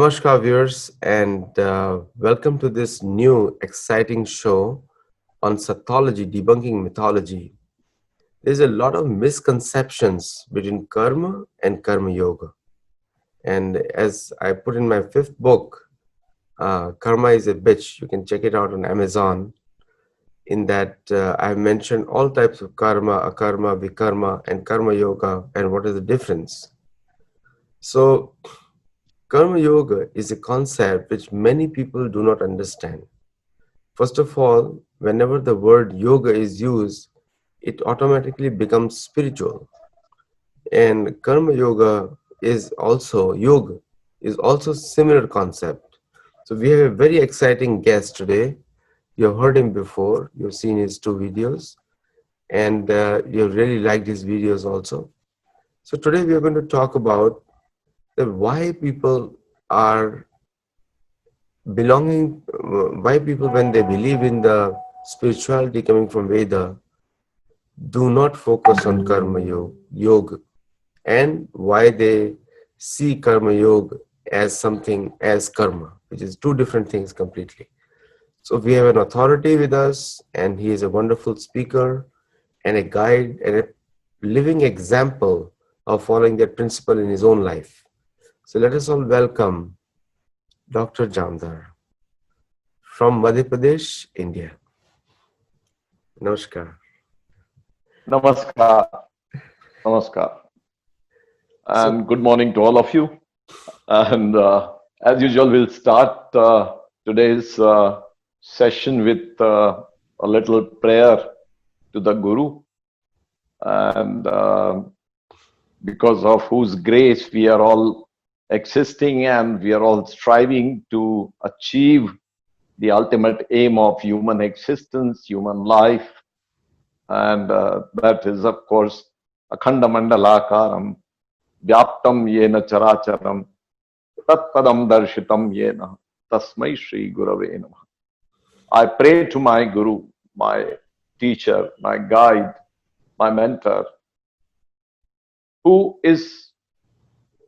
Namaskar, viewers, and welcome to this new exciting show on Sattology, debunking mythology. There's a lot of misconceptions between karma and karma yoga. And as I put in my fifth book, Karma is a Bitch, you can check it out on Amazon. In that, I've mentioned all types of karma, akarma, vikarma, and karma yoga, and what is the difference. So, karma yoga is a concept which many people do not understand. First of all, whenever the word yoga is used, it automatically becomes spiritual. And karma yoga is also similar concept. So we have a very exciting guest today. You have heard him before, you've seen his two videos, and you really liked his videos also. So today we are going to talk about why people are why people, when they believe in the spirituality coming from Veda, do not focus on yoga, and why they see karma yoga as something as karma, which is two different things completely. So we have an authority with us, and he is a wonderful speaker and a guide and a living example of following that principle in his own life. So let us all welcome Dr. Jamdar from Madhya Pradesh, India. Namaskar. Namaskar. Namaskar. So, And good morning to all of you. And as usual, we'll start today's session with a little prayer to the Guru. And because of whose grace we are all existing and we are all striving to achieve the ultimate aim of human existence, human life. And that is, of course, Akhanda Mandalakaram, Vyaptam Yena Characharam, Tatpadam Darshitam Yena, Tasmai Shri Gurave Namaha. I pray to my Guru, my teacher, my guide, my mentor, who is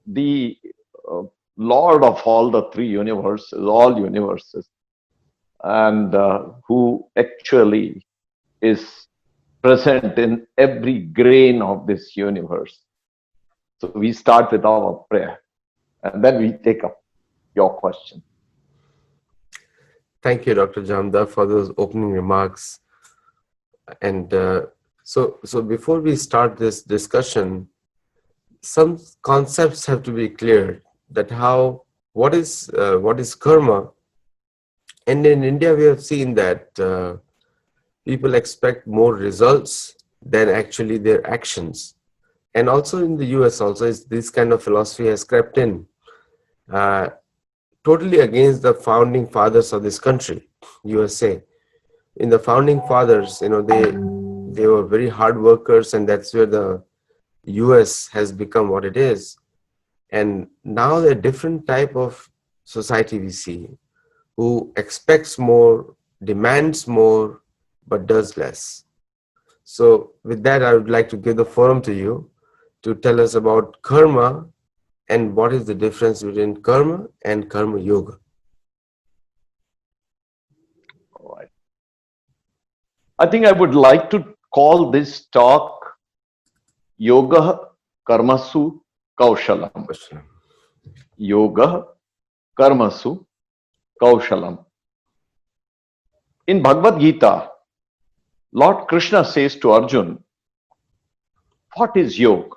the Lord of all the three universes, all universes, and who actually is present in every grain of this universe. So we start with our prayer, and then we take up your question. thank you, Dr. Jamdar, for those opening remarks. And so before we start this discussion, some concepts have to be cleared. That what is karma, and in India we have seen that people expect more results than actually their actions, and also in the US also this kind of philosophy has crept in, uh, totally against the founding fathers of this country, USA. In the founding fathers, they were very hard workers, and that's where the US has become what it is. And now the different type of society we see, who expects more, demands more, but does less. So with that, I would like to give the forum to you to tell us about karma and what is the difference between karma and karma yoga. All right. I think I would like to call this talk Yoga Karmasu Kaushalam. Yoga Karmasu Kaushalam. In Bhagavad Gita, Lord Krishna says to Arjun, what is yoga?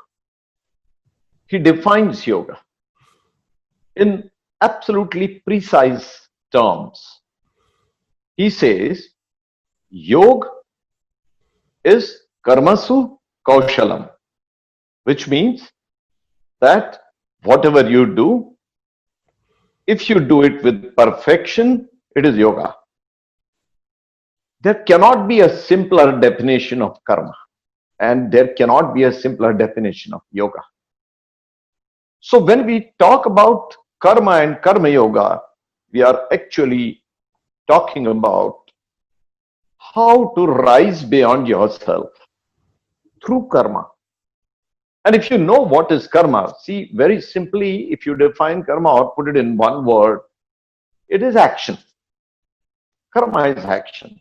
He defines yoga in absolutely precise terms. He says, yoga is karmasu kaushalam, which means that whatever you do, if you do it with perfection, it is yoga. There cannot be a simpler definition of karma, and there cannot be a simpler definition of yoga. So when we talk about karma and karma yoga, we are actually talking about how to rise beyond yourself through karma. And if you know what is karma, see, very simply, if you define karma or put it in one word, it is action. Karma is action.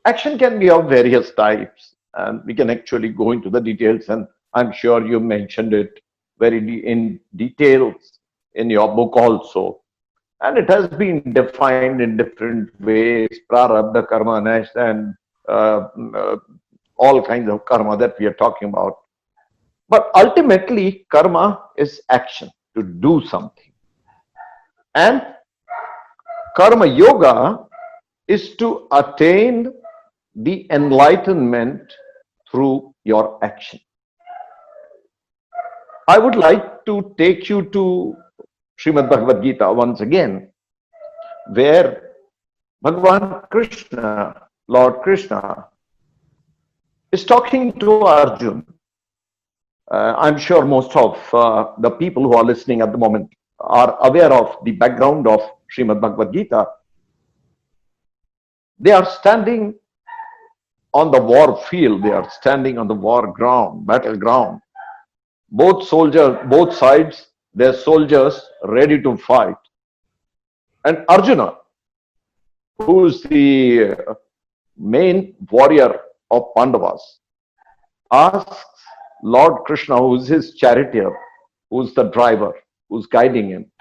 Action can be of various types, and we can actually go into the details, and I'm sure you mentioned it in details in your book also. And it has been defined in different ways, prarabdha karma, and uh, uh, all kinds of karma that we are talking about. But ultimately, karma is action, to do something. And karma yoga is to attain the enlightenment through your action. I would like to take you to Srimad Bhagavad Gita once again, where Bhagavan Krishna, Lord Krishna, is talking to Arjun. I'm sure most of the people who are listening at the moment are aware of the background of Srimad Bhagavad Gita. They are standing on the war field, they are standing on the war ground, battleground. Both sides, their soldiers ready to fight. And Arjuna, who is the main warrior of Pandavas, asks Lord Krishna, who is his charioteer, who is the driver, who is guiding him,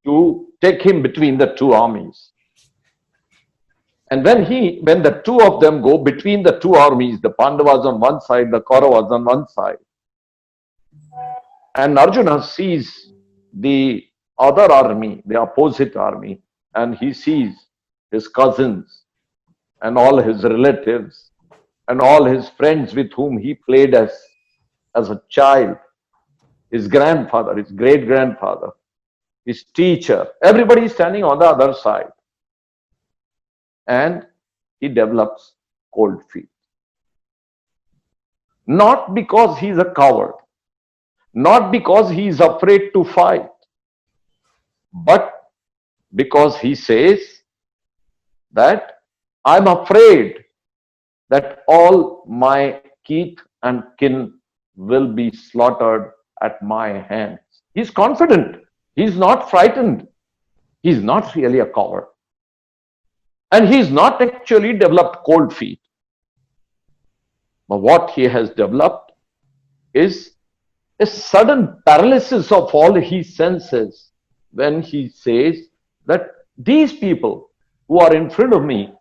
to take him between the two armies. And when the two of them go between the two armies, the Pandavas on one side, the Kauravas on one side, and Arjuna sees the other army, the opposite army, and he sees his cousins and all his relatives and all his friends with whom he played as a child, his grandfather, his great-grandfather, his teacher, everybody is standing on the other side. And he develops cold feet. Not because he's a coward, not because he is afraid to fight, but because he says that I'm afraid that all my kith and kin will be slaughtered at my hands. He's confident. He's not frightened. He's not really a coward. And he's not actually developed cold feet. But what he has developed is a sudden paralysis of all his senses when he says that these people who are in front of me,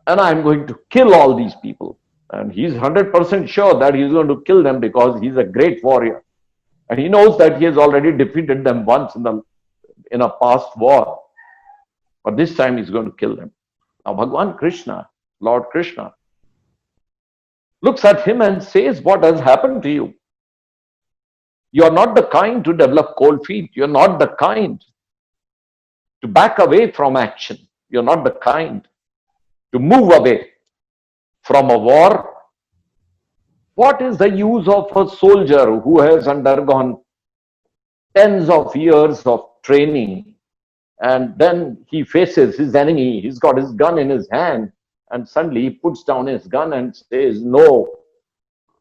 and I'm going to kill all these people. And he's 100% sure that he's going to kill them because he's a great warrior. And he knows that he has already defeated them once in a past war. But this time he's going to kill them. Now Bhagavan Krishna, Lord Krishna, looks at him and says, what has happened to you? You are not the kind to develop cold feet. You're not the kind to back away from action. You're not the kind to move away from a war. What is the use of a soldier who has undergone tens of years of training, and then he faces his enemy, he's got his gun in his hand, and suddenly he puts down his gun and says, no,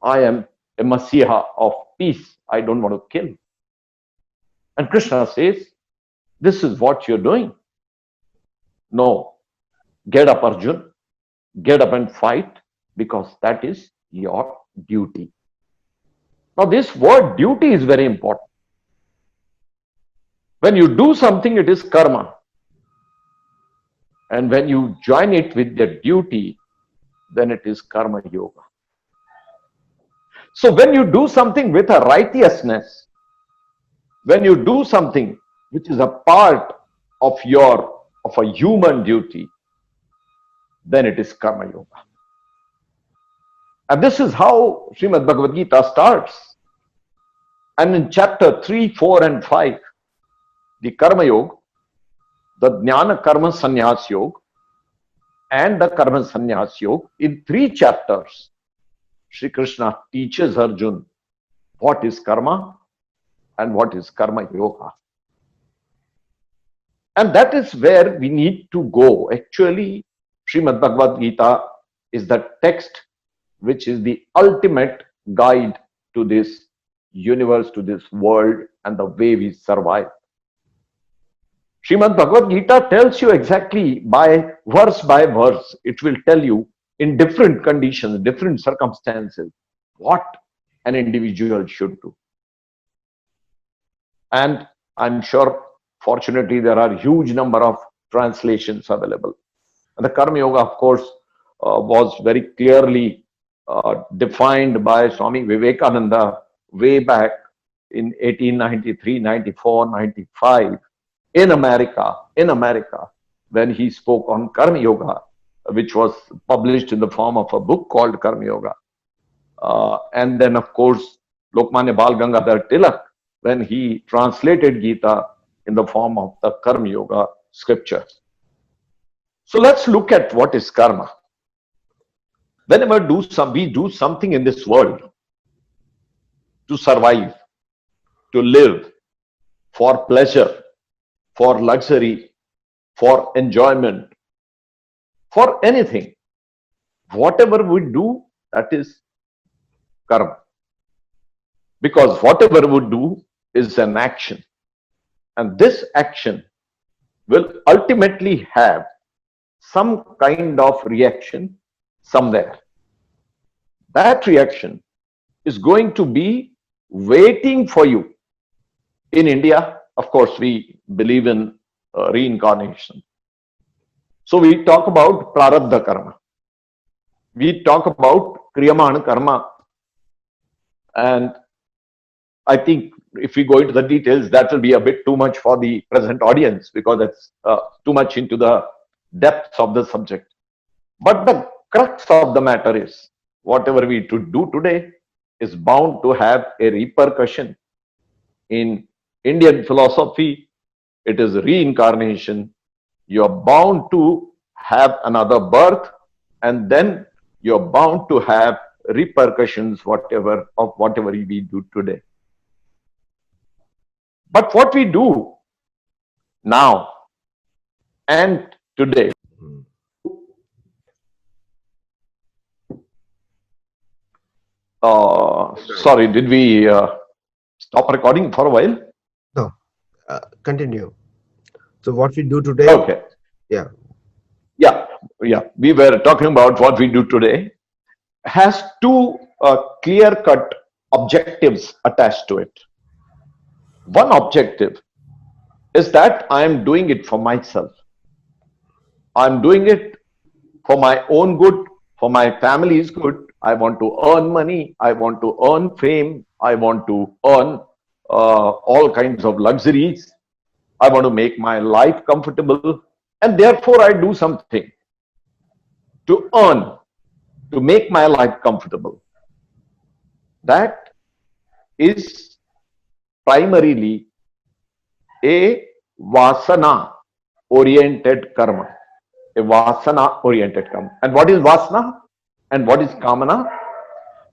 I am a Messiah of peace, I don't want to kill. And Krishna says, this is what you're doing. No, get up, Arjun, get up and fight, because that is your duty. Now this word duty is very important. When you do something, it is karma. And when you join it with the duty, then it is karma yoga. So when you do something with a righteousness, when you do something which is a part of a human duty, then it is karma yoga. And this is how Srimad Bhagavad Gita starts. And in chapter 3, 4 and 5, the Karma Yoga, the Jnana Karma Sannyas Yoga, and the Karma Sannyas Yoga, in 3 chapters, Sri Krishna teaches Arjun what is karma and what is Karma Yoga. And that is where we need to go. Actually, Srimad Bhagavad Gita is the text which is the ultimate guide to this universe, to this world, and the way we survive. Srimad Bhagavad Gita tells you exactly by verse, it will tell you in different conditions, different circumstances, what an individual should do. And I'm sure, fortunately, there are huge number of translations available. And the Karma Yoga, of course, was very clearly defined by Swami Vivekananda way back in 1893, 94, 95 in America, when he spoke on Karma Yoga, which was published in the form of a book called Karma Yoga. And then, of course, Lokmanya Bal Gangadhar Tilak, when he translated Gita in the form of the Karma Yoga scripture. So let's look at what is karma. Whenever we do something in this world to survive, to live, for pleasure, for luxury, for enjoyment, for anything, whatever we do, that is karma. Because whatever we do is an action. And this action will ultimately have some kind of reaction somewhere. That reaction is going to be waiting for you. In India, of course, we believe in reincarnation. So we talk about prarabdha karma. We talk about kriyamana karma. And I think if we go into the details, that will be a bit too much for the present audience, because it's too much into the depths of the subject. But the crux of the matter is, whatever we do today is bound to have a repercussion. In Indian philosophy, it is reincarnation. You are bound to have another birth, and then you're bound to have repercussions, whatever we do today. But what we do now and today, sorry, did we stop recording for a while? No, continue. So what we do today? Okay. Yeah. We were talking about what we do today has two clear-cut objectives attached to it. One objective is that I am doing it for myself. I'm doing it for my own good, for my family's good. I want to earn money. I want to earn fame. I want to earn all kinds of luxuries. I want to make my life comfortable. And therefore, I do something to earn, to make my life comfortable. That is primarily a vasana-oriented karma. A vasana-oriented karma. And what is vasana? And what is kamana?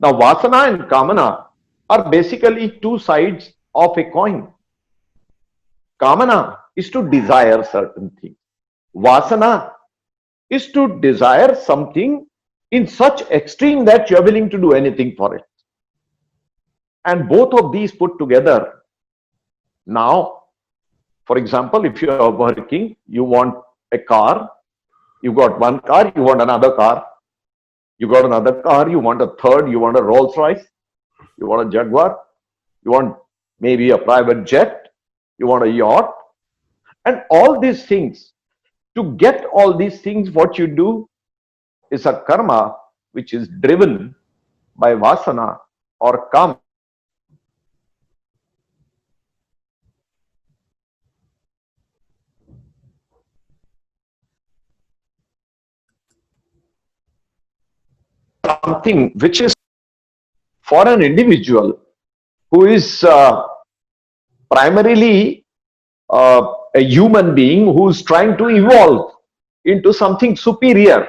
Now, vasana and kamana are basically two sides of a coin. Kamana is to desire certain things. Vasana is to desire something in such extreme that you are willing to do anything for it. And both of these put together. Now, for example, if you are working, you want a car, you got one car, you want another car, you got another car, you want a third, you want a Rolls Royce, you want a Jaguar, you want maybe a private jet, you want a yacht, and all these things. To get all these things, what you do is a karma which is driven by vasana or kama. Something which is for an individual who is primarily a human being who is trying to evolve into something superior.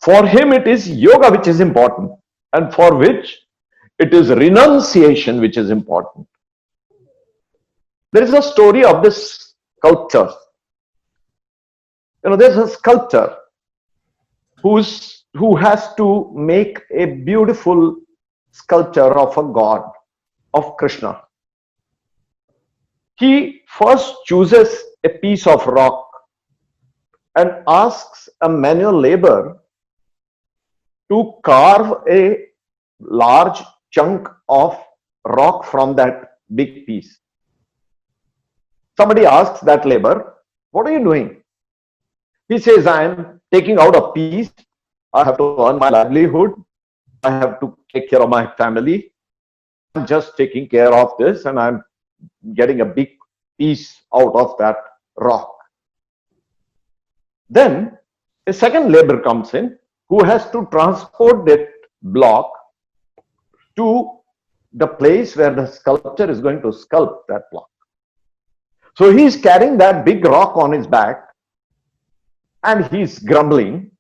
For him, it is yoga which is important, and for which it is renunciation which is important. There is a story of this sculptor. There's a sculptor who has to make a beautiful sculpture of a god, of Krishna. He first chooses a piece of rock and asks a manual labor to carve a large chunk of rock from that big piece. Somebody asks that labor, "What are you doing?" He says, "I am taking out a piece. I have to earn my livelihood. I have to take care of my family. I'm just taking care of this and I'm getting a big piece out of that rock." Then a second labor comes in who has to transport that block to the place where the sculptor is going to sculpt that block. So he's carrying that big rock on his back and he's grumbling,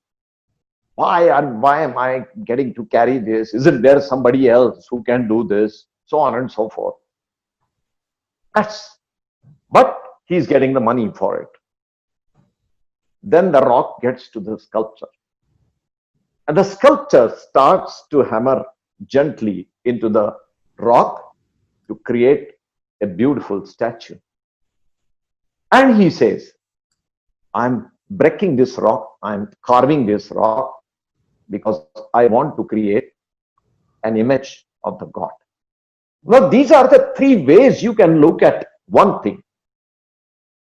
why am I getting to carry this? Isn't there somebody else who can do this? So on and so forth. But he's getting the money for it. Then the rock gets to the sculptor. And the sculptor starts to hammer gently into the rock to create a beautiful statue. And he says, "I'm breaking this rock, I'm carving this rock because I want to create an image of the God." Now, these are the three ways you can look at one thing.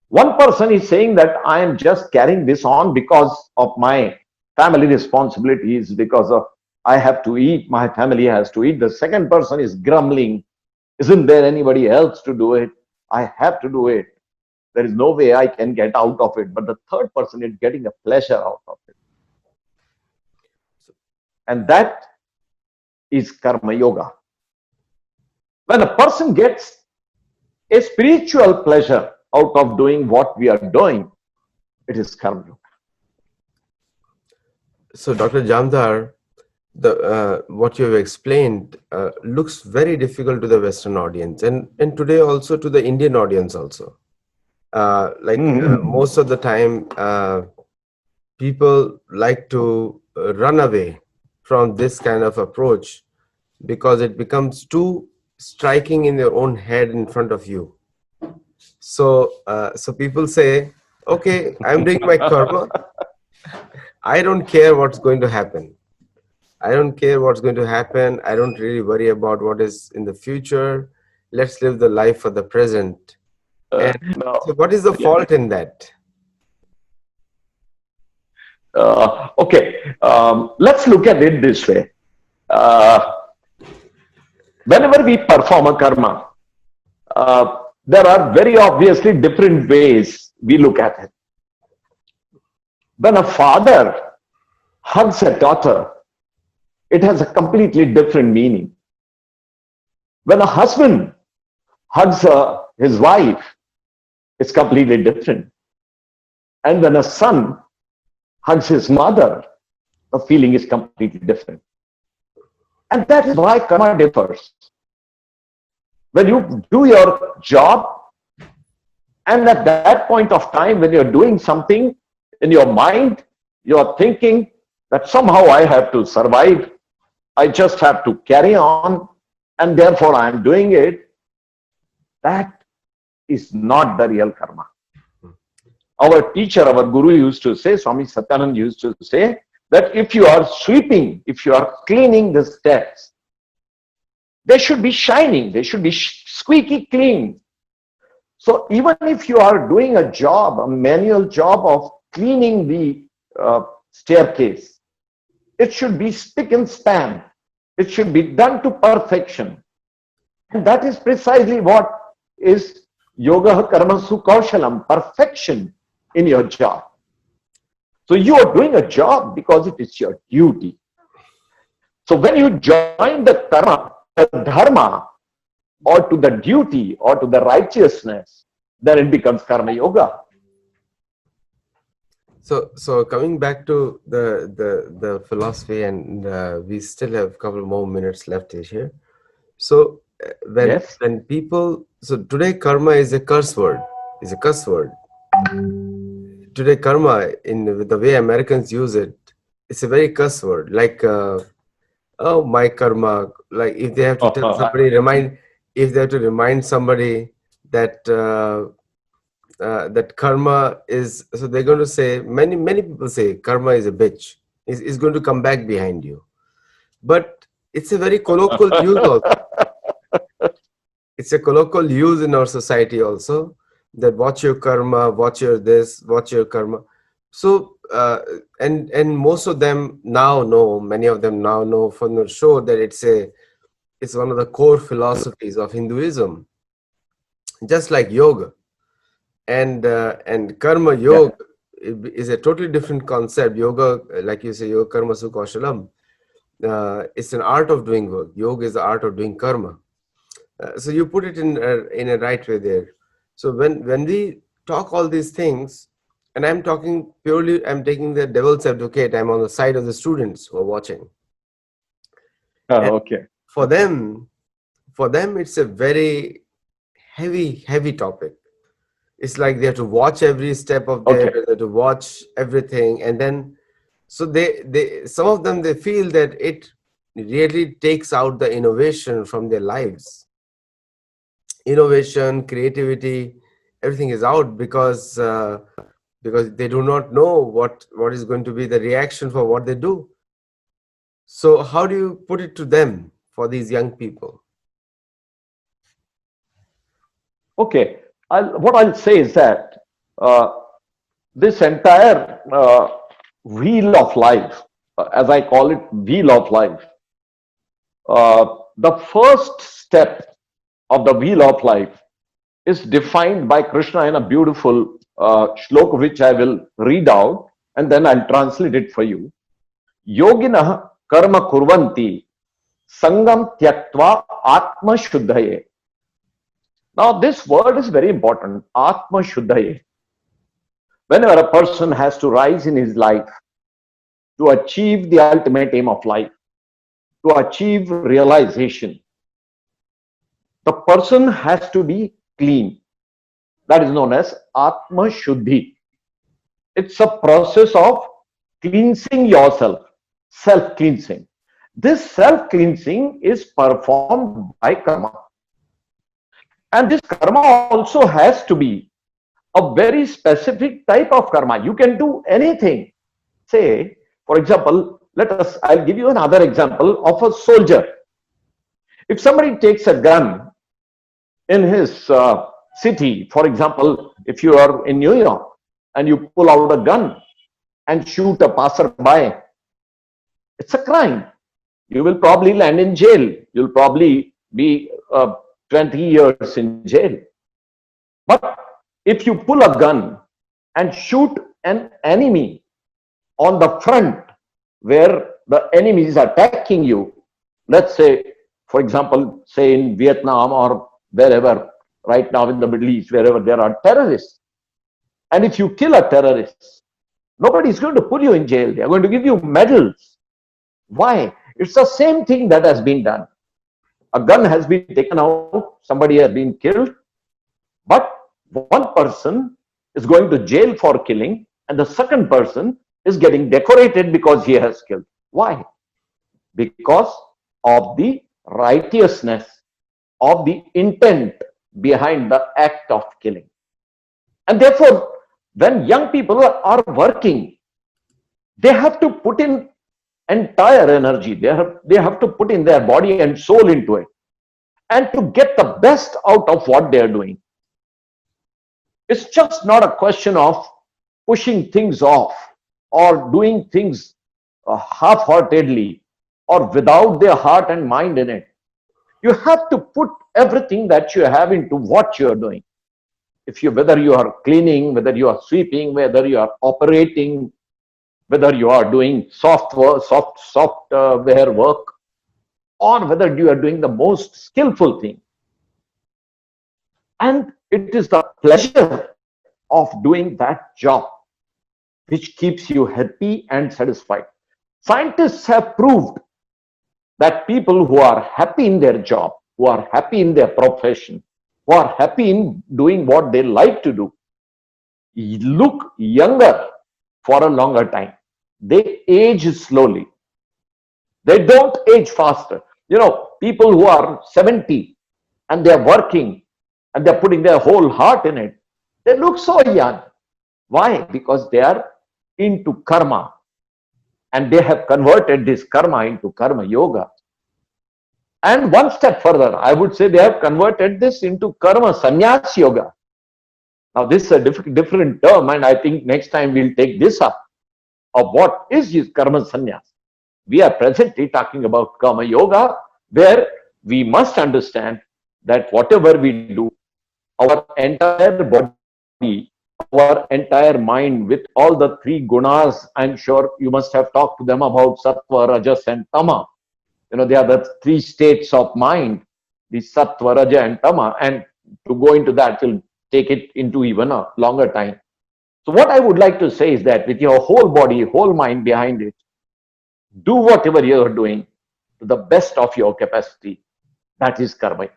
One person is saying that I am just carrying this on because of my family responsibilities, because of I have to eat, my family has to eat. The second person is grumbling, "Isn't there anybody else to do it? I have to do it. There is no way I can get out of it." But the third person is getting a pleasure out of it. And that is Karma Yoga. When a person gets a spiritual pleasure out of doing what we are doing, it is Karma Yoga. So, Dr. Jamdar, what you have explained looks very difficult to the Western audience, and today also to the Indian audience also. Most of the time, people like to run away from this kind of approach because it becomes too striking in your own head in front of you. So people say, "Okay, I'm doing my karma. I don't care what's going to happen. I don't care what's going to happen. I don't really worry about what is in the future. Let's live the life for the present." And No. so what is the fault in that? Okay, let's look at it this way. Whenever we perform a karma, there are very obviously different ways we look at it. When a father hugs a daughter, it has a completely different meaning. When a husband hugs his wife, it's completely different. And when a son hugs his mother, the feeling is completely different. And that is why karma differs. When you do your job, and at that point of time, when you're doing something in your mind, you're thinking that somehow I have to survive, I just have to carry on, and therefore I'm doing it. That is not the real karma. Our teacher, our guru used to say, Swami Satyananda used to say, that if you are sweeping, if you are cleaning the steps, they should be shining, they should be squeaky clean. So even if you are doing a job, a manual job of cleaning the staircase, it should be spick and span. It should be done to perfection. And that is precisely what is yoga karmasu kaushalam, perfection in your job. So you are doing a job because it is your duty. So when you join the karma, the dharma, or to the duty, or to the righteousness, then it becomes karma yoga. So coming back to the philosophy, and we still have a couple more minutes left here. So when people, so today karma is a curse word, is a cuss word. Today karma, in the way Americans use it, it's a very cuss word. Like Oh, my karma. Like if they have to tell somebody, if they have to remind somebody that that karma is, so they're going to say, many people say karma is a bitch. It's going to come back behind you. But it's a very colloquial use also. It's a colloquial use in our society also, that watch your karma, watch your this, watch your karma. So and most of them now know, many of them now know from the show that it's one of the core philosophies of Hinduism, just like yoga. And karma Yeah. yoga is a totally different concept. Yoga, like you say, yoga karma sukha, it's an art of doing work. Yoga is the art of doing karma. So you put it in a right way there. So when we talk all these things, and I'm talking purely, I'm taking the devil's advocate. I'm on the side of the students who are watching. And Okay. for them, it's a very heavy topic. It's like they have to watch every step of there, Okay. they have to watch everything, and then so they some of them, they feel that it really takes out the innovation from their lives. Innovation, creativity, everything is out because they do not know what is going to be the reaction for what they do. So how do you put it to them, for these young people? Okay. What I'll say is that uh, this entire wheel of life, as I call it, wheel of life, the first step of the wheel of life is defined by Krishna in a beautiful shloka, which I will read out and then I'll translate it for you. Yoginah karma kurvanti sangam tyaktva atma shuddhaye. Now, this word is very important, atma shuddhaye. Whenever a person has to rise in his life to achieve the ultimate aim of life, to achieve realization, the person has to be clean. That is known as atma shuddhi. It's a process of cleansing yourself, self cleansing. This self cleansing is performed by karma. And this karma also has to be a very specific type of karma. You can do anything. Say, for example, I'll give you another example of a soldier. If somebody takes a gun in his city, for example, if you are in New York and you pull out a gun and shoot a passerby, it's a crime. You will probably land in jail. You'll probably be 20 years in jail. But if you pull a gun and shoot an enemy on the front where the enemy is attacking you, let's say, for example, say in Vietnam or wherever, right now in the Middle East, wherever there are terrorists, and if you kill a terrorist, nobody is going to put you in jail. They are going to give you medals. Why? It's the same thing that has been done. A gun has been taken out, somebody has been killed, but one person is going to jail for killing, and the second person is getting decorated because he has killed. Why? Because of the righteousness of the intent behind the act of killing. And therefore, when young people are working, they have to put in entire energy. They have to put in their body and soul into it, and to get the best out of what they are doing. It's just not a question of pushing things off or doing things half-heartedly or without their heart and mind in it. You have to put everything that you have into what you are doing. Whether you are cleaning, whether you are sweeping, whether you are operating, whether you are doing software work, or whether you are doing the most skillful thing. And it is the pleasure of doing that job which keeps you happy and satisfied. Scientists have proved that people who are happy in their job, who are happy in their profession, who are happy in doing what they like to do, look younger for a longer time. They age slowly. They don't age faster. You know, people who are 70 and they're working and they're putting their whole heart in it, they look so young. Why? Because they are into karma and they have converted this karma into karma yoga. And one step further, I would say they have converted this into karma sannyas yoga. Now, this is a different term, and I think next time we'll take this up of what is this karma sannyas. We are presently talking about karma yoga, where we must understand that whatever we do, our entire body, our entire mind, with all the three gunas, I'm sure you must have talked to them about sattva, rajas, and tama. You know, they are the three states of mind, the sattva, raja, and tama. And to go into that will take it into even a longer time. So what I would like to say is that with your whole body, whole mind behind it, do whatever you are doing to the best of your capacity. That is karma.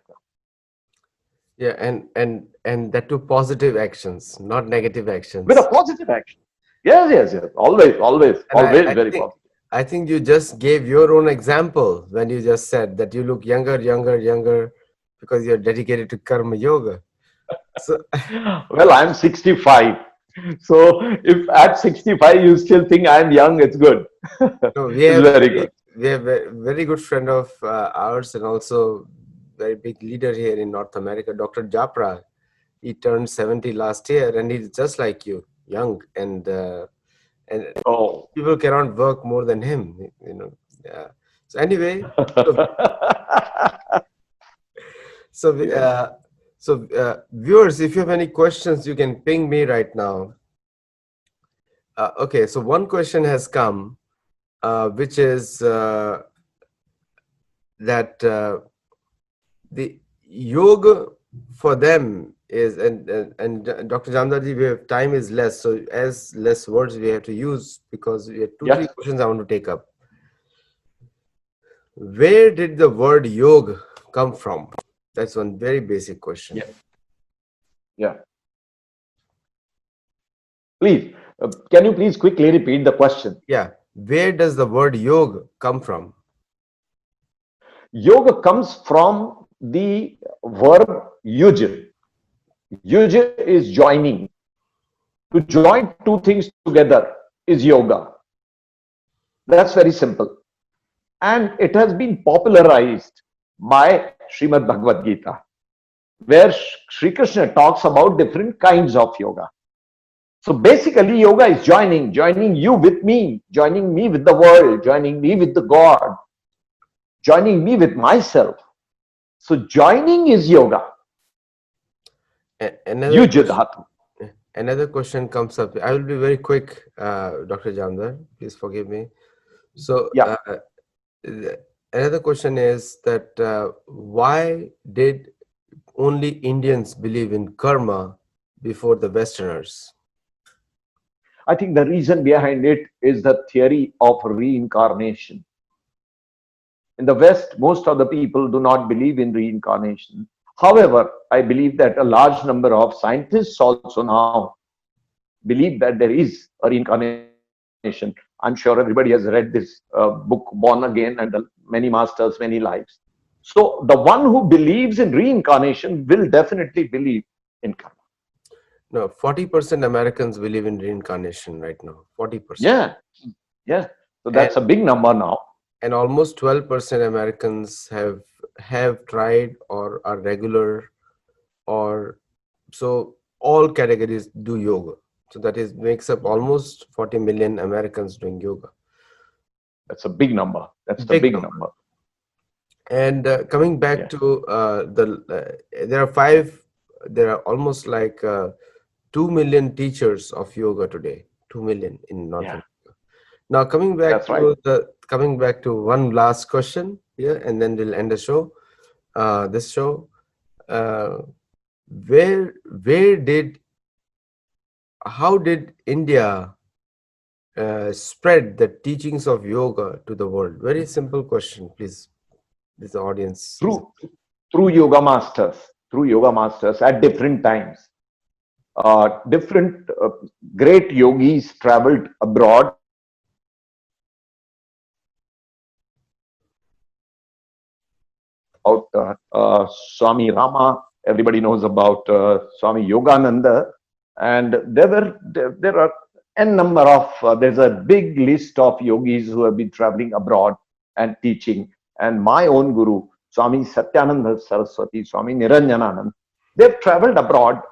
Yeah, and that too positive actions, not negative With a actions. positive action. Yes, yes, yes. Always, always, And always I very think positive. I think you just gave your own example when you just said that you look younger, younger, younger because you're dedicated to karma yoga. So Well, I'm 65. So if at 65 you still think I'm young, it's good. no, It's very good. we have a very good friend of ours and also very big leader here in North America, Dr. Japra. He turned 70 last year, and he's just like you, young, and Oh. people cannot work more than him. You know. Yeah. So anyway, so so Yeah. viewers, if you have any questions, you can ping me right now. Okay, so one question has come, which is that the yoga for them is, and Dr. Jamdarji, we have time is less, so as less words we have to use because we have two, three Yes. questions I want to take up. Where did the word yoga come from? That's one very basic question. Yeah. Yeah. Please, can you please quickly repeat the question? Yeah, where does the word yoga come from? Yoga comes from the verb yuj. Yuj is joining. To join two things together is yoga. That's very simple. And it has been popularized by Srimad Bhagavad Gita, where Sri Krishna talks about different kinds of yoga. So basically, yoga is joining you with me, joining me with the world, joining me with the God, joining me with myself. So joining is yoga. Another Yuj question. dhatu. Another question comes up. I will be very quick, Dr. Jamdar. Please forgive me. So, Yeah. another question is that why did only Indians believe in karma before the Westerners? I think the reason behind it is the theory of reincarnation. In the West, most of the people do not believe in reincarnation. However, I believe that a large number of scientists also now believe that there is a reincarnation. I'm sure everybody has read this book, Born Again, and the many masters, many lives. So the one who believes in reincarnation will definitely believe in karma. No, 40% Americans believe in reincarnation right now. 40%. Yeah, yeah. So And that's a big number now. and almost 12% Americans have tried or are regular, or so all categories do yoga. So that is makes up almost 40 million Americans doing yoga. That's a big number. That's the Big big number. number. And coming back Yeah, to there are five, there are almost like 2 million teachers of yoga today. 2 million in North yeah. America. Now That's right. coming back to one last question here, and then we'll end the show. This show, uh, where did how did India spread the teachings of yoga to the world? Very simple question, please. This audience. Through through yoga masters, through yoga masters at different times. Different great yogis traveled abroad about Swami Rama. Everybody knows about Swami Yogananda. And there are n number of, there's a big list of yogis who have been traveling abroad and teaching. And my own guru, Swami Satyananda Saraswati, Swami Niranjananand, they've traveled abroad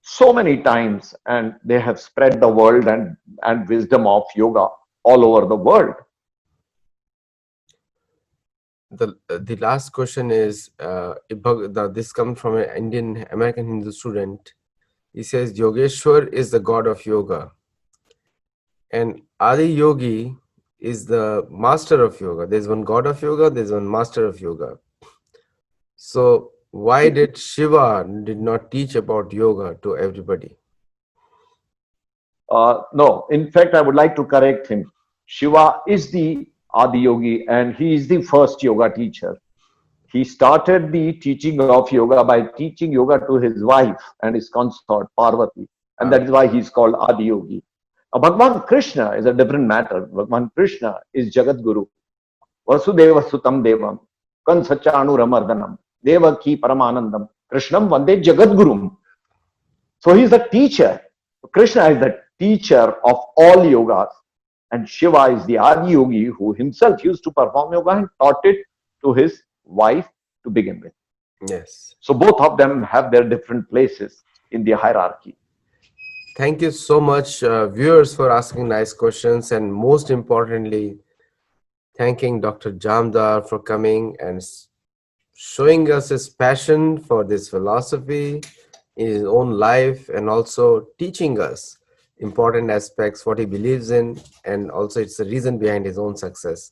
so many times and they have spread the world and wisdom of yoga all over the world. The last question is, this comes from an Indian American Hindu student. He says Yogeshwar is the god of yoga, and Adi Yogi is the master of yoga. There's one god of yoga, there's one master of yoga. So why did Shiva did not teach about yoga to everybody? No, in fact, I would like to correct him. Shiva is the Adi Yogi and he is the first yoga teacher. He started the teaching of yoga by teaching yoga to his wife and his consort Parvati, and that is why he is called Adi Yogi. Bhagwan Krishna is a different matter. Bhagwan Krishna is Jagat Guru. Vasudeva Sutam Devam, Kansachanu Ramardanam, Devaki Paramanandam, Krishnam Vande Jagat Gurum. So he is the teacher. Krishna is the teacher of all yogas, and Shiva is the Adi Yogi who himself used to perform yoga and taught it to his wife to begin with. Yes. So both of them have their different places in the hierarchy. Thank you so much, viewers, for asking nice questions, and most importantly, thanking Dr. Jamdar for coming and showing us his passion for this philosophy in his own life, and also teaching us important aspects, what he believes in, and also it's the reason behind his own success.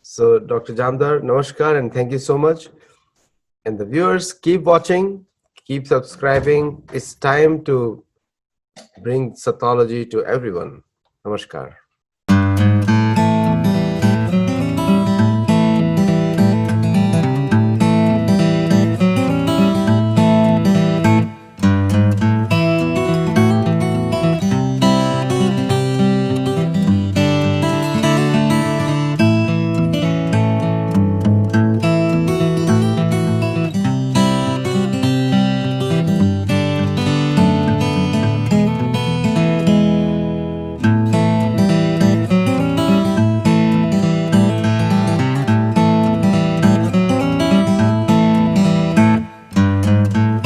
So Dr. Jamdar, namaskar, and thank you so much. And the viewers, keep watching, keep subscribing. It's time to bring Sattology to everyone. Namaskar.